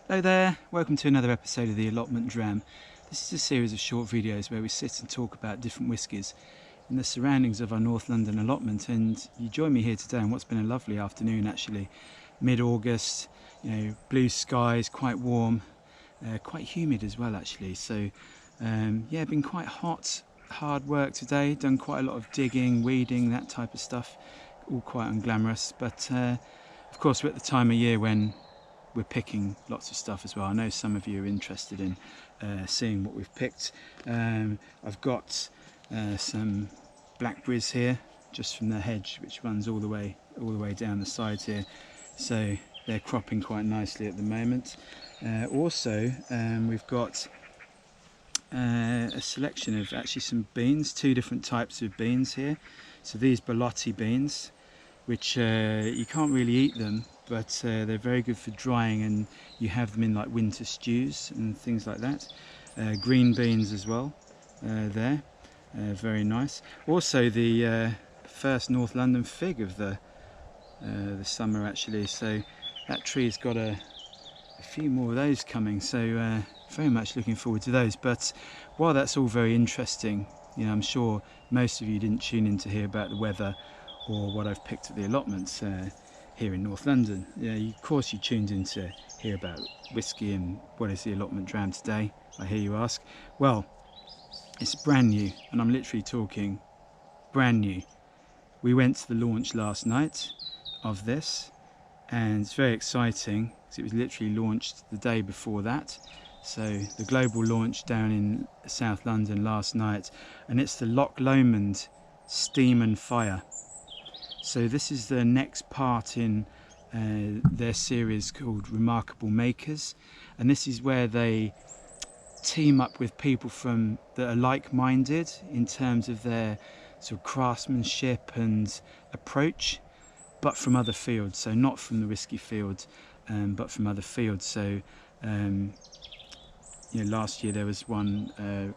Hello there, welcome to another episode of the Allotment Dram. This is a series of short videos where we sit and talk about different whiskies in the surroundings of our North London allotment, and you join me here today on what's been a lovely afternoon actually. Mid-August, blue skies, quite warm, quite humid as well actually. So yeah, been quite hot, hard work today, done quite a lot of digging, weeding, that type of stuff, all quite unglamorous, but of course we're at the time of year when we're picking lots of stuff as well. I know some of you are interested in seeing what we've picked. I've got some blackberries here, just from the hedge, which runs all the way down the sides here. So they're cropping quite nicely at the moment. Also, we've got a selection of actually some beans, two different types of beans here. So these Balotti beans, which you can't really eat them, but they're very good for drying, and you have them in like winter stews and things like that. Green beans as well there, very nice. Also the first North London fig of the summer actually, so that tree's got a few more of those coming, so very much looking forward to those. But while that's all very interesting, I'm sure most of you didn't tune in to hear about the weather or what I've picked at the allotments here in North London. Of course you tuned in to hear about whiskey and what is the Allotment Dram today, I hear you ask. Well, it's brand new, and I'm literally talking brand new. We went to the launch last night of this, and it's very exciting because it was literally launched the day before that. So the global launch down in South London last night, and it's the Loch Lomond Steam Fire. So this is the next part in their series called Remarkable Makers, and this is where they team up with people that are like-minded in terms of their sort of craftsmanship and approach, but from other fields. So not from the whiskey field, but from other fields. So last year there was one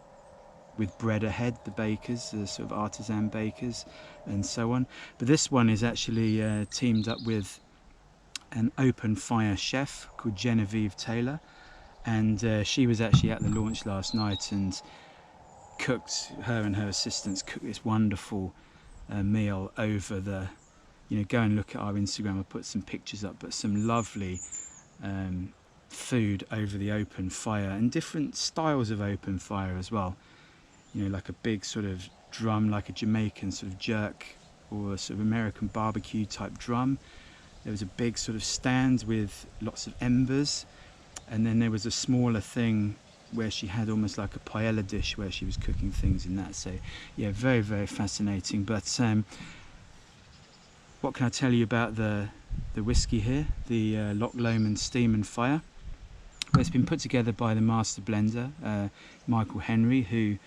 with Bread Ahead, the bakers, the sort of artisan bakers and so on. But this one is actually teamed up with an open fire chef called Genevieve Taylor, and she was actually at the launch last night and her and her assistants cooked this wonderful meal over the, go and look at our Instagram, I'll put some pictures up, but some lovely food over the open fire, and different styles of open fire as well. Like a big sort of drum, like a Jamaican sort of jerk or a sort of American barbecue type drum. There was a big sort of stand with lots of embers, and then there was a smaller thing where she had almost like a paella dish where she was cooking things in that. So yeah, very, very fascinating. But what can I tell you about the whiskey here, the Loch Lomond Steam Fire? Well, it's been put together by the master blender, Michael Henry, who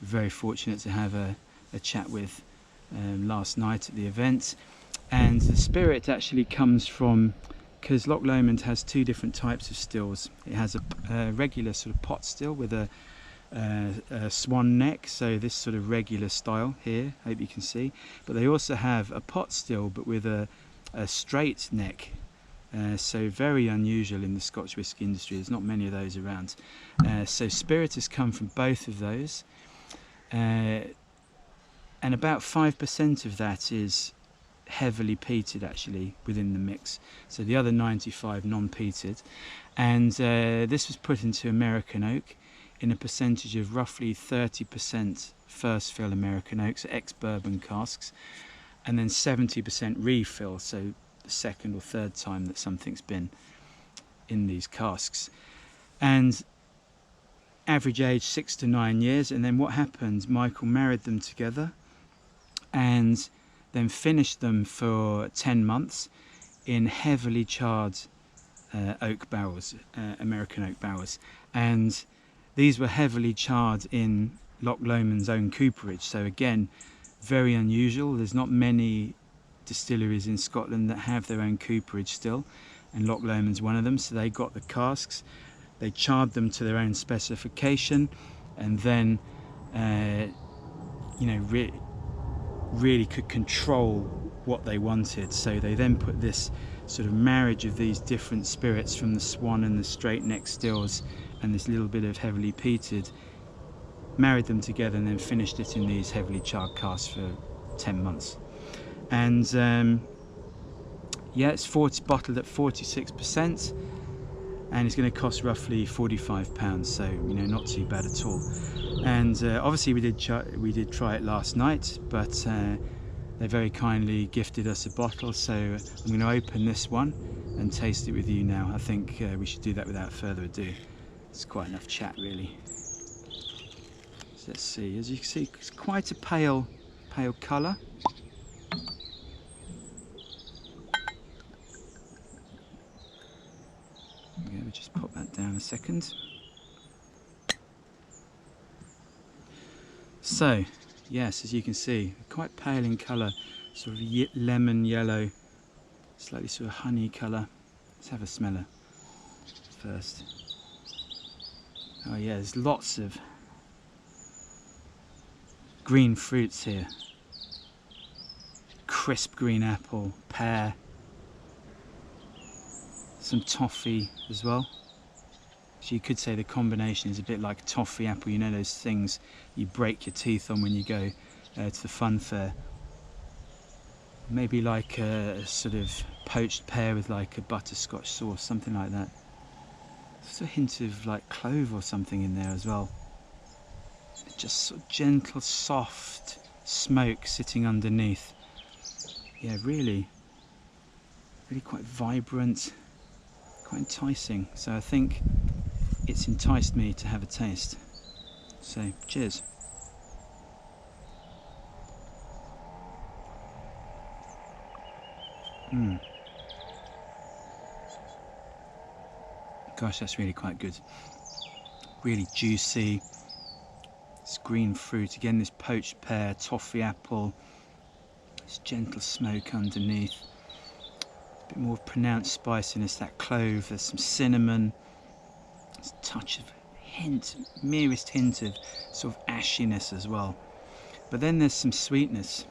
very fortunate to have a chat with last night at the event. And the spirit actually comes from, because Loch Lomond has two different types of stills. It has a regular sort of pot still with a swan neck, so this sort of regular style here, hope you can see. But they also have a pot still but with a straight neck. So very unusual in the Scotch whisky industry. There's not many of those around. So spirit has come from both of those. And about 5% of that is heavily peated actually within the mix, so the other 95 non-peated, and this was put into American oak in a percentage of roughly 30% first fill American oak, so ex-bourbon casks, and then 70% refill, so the second or third time that something's been in these casks. And average age 6 to 9 years. And then what happened, Michael married them together and then finished them for 10 months in heavily charred oak barrels, American oak barrels, and these were heavily charred in Loch Lomond's own cooperage. So again, very unusual. There's not many distilleries in Scotland that have their own cooperage still, and Loch Lomond's one of them. So they got the casks, they charred them to their own specification, and then really could control what they wanted. So they then put this sort of marriage of these different spirits from the Swan and the Straight Neck stills and this little bit of heavily peated, married them together and then finished it in these heavily charred casks for 10 months. And yeah, it's bottled at 46%, and it's going to cost roughly £45, so you know, not too bad at all. And obviously we did try it last night, but they very kindly gifted us a bottle, so I'm going to open this one and taste it with you now. I think we should do that without further ado. It's quite enough chat really. So let's see. As you can see, it's quite a pale colour. Okay, we'll just pop that down a second. So, yes, as you can see, quite pale in colour, sort of lemon yellow, slightly sort of honey colour. Let's have a smeller first. Oh yeah, there's lots of green fruits here. Crisp green apple, pear, some toffee as well. So you could say the combination is a bit like toffee apple, you know, those things you break your teeth on when you go to the fun fair. Maybe like a sort of poached pear with like a butterscotch sauce, something like that. There's a hint of like clove or something in there as well. Just sort of gentle, soft smoke sitting underneath. Yeah, really quite vibrant, quite enticing. So I think it's enticed me to have a taste. So, cheers. Gosh, that's really quite good. Really juicy. This green fruit, again this poached pear, toffee apple. This gentle smoke underneath. A bit more pronounced spiciness, that clove, there's some cinnamon. There's a touch of merest hint of sort of ashiness as well. But then there's some sweetness.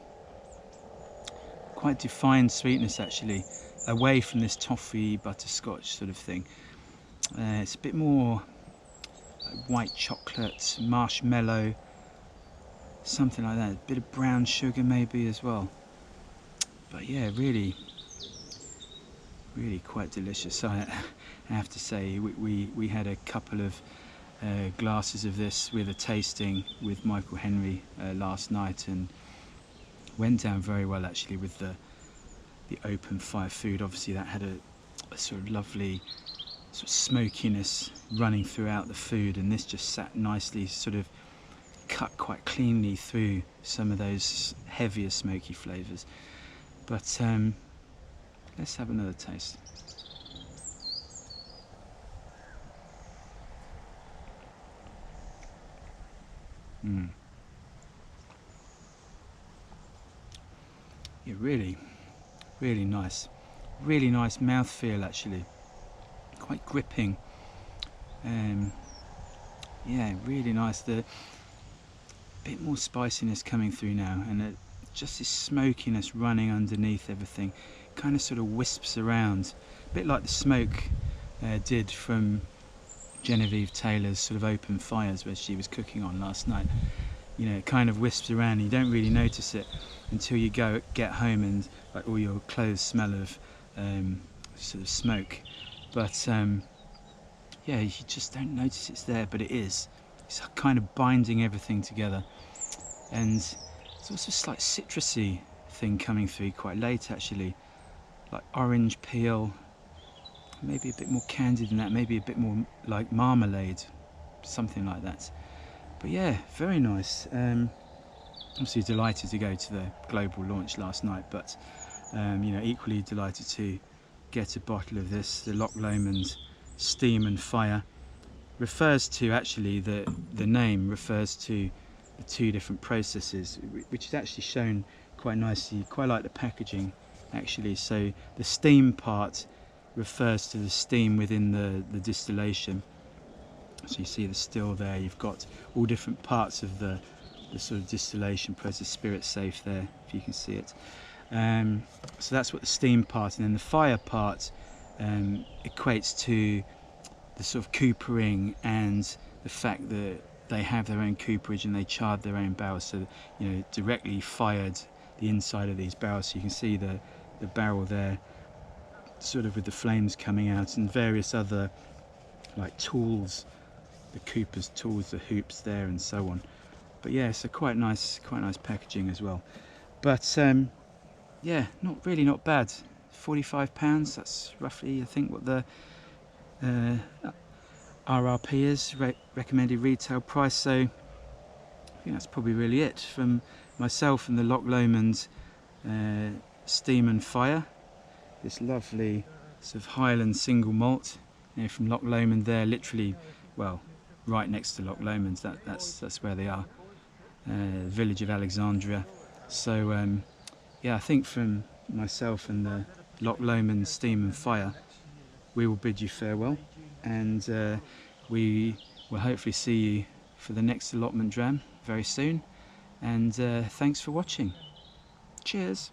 Quite defined sweetness actually, away from this toffee butterscotch sort of thing. It's a bit more like white chocolate, marshmallow, something like that. A bit of brown sugar maybe as well. But yeah, really quite delicious. So I have to say, we had a couple of glasses of this with a tasting with Michael Henry last night, and went down very well actually with the open fire food. Obviously that had a sort of lovely sort of smokiness running throughout the food, and this just sat nicely, sort of cut quite cleanly through some of those heavier smoky flavours. But let's have another taste. Yeah, really nice. Really nice mouthfeel actually. Quite gripping. Yeah, really nice. The bit more spiciness coming through now, and just this smokiness running underneath everything. Kind of sort of wisps around, a bit like the smoke did from Genevieve Taylor's sort of open fires where she was cooking on last night. You know, it kind of wisps around and you don't really notice it until you get home and like all your clothes smell of sort of smoke. But yeah, you just don't notice it's there, but it is. It's kind of binding everything together, and it's also a slight citrusy thing coming through quite late actually, like orange peel, maybe a bit more candied than that, maybe a bit more like marmalade, something like that. But yeah, very nice. Obviously delighted to go to the global launch last night, but you know, equally delighted to get a bottle of this. The Loch Lomond Steam and Fire refers to, actually the name refers to the two different processes, which is actually shown quite nicely. Quite like the packaging actually. So the steam part refers to the steam within the distillation. So you see the still there, you've got all different parts of the sort of distillation process. Spirit safe there, if you can see it. So that's what the steam part, and then the fire part equates to the sort of coopering and the fact that they have their own cooperage and they charred their own barrels, so directly fired the inside of these barrels. So you can see the barrel there, sort of with the flames coming out, and various other like tools, the cooper's tools, the hoops there, and so on. But yeah, so quite nice packaging as well. But yeah, not bad. £45. That's roughly, I think, what the RRP is, recommended retail price. So I think that's probably really it from myself and the Loch Lomond Steam and Fire. This lovely sort of Highland single malt, from Loch Lomond there, literally, well, right next to Loch Lomond. That's where they are, village of Alexandria. So yeah, I think from myself and the Loch Lomond Steam and Fire, we will bid you farewell, and we will hopefully see you for the next Allotment Dram very soon. And thanks for watching. Cheers.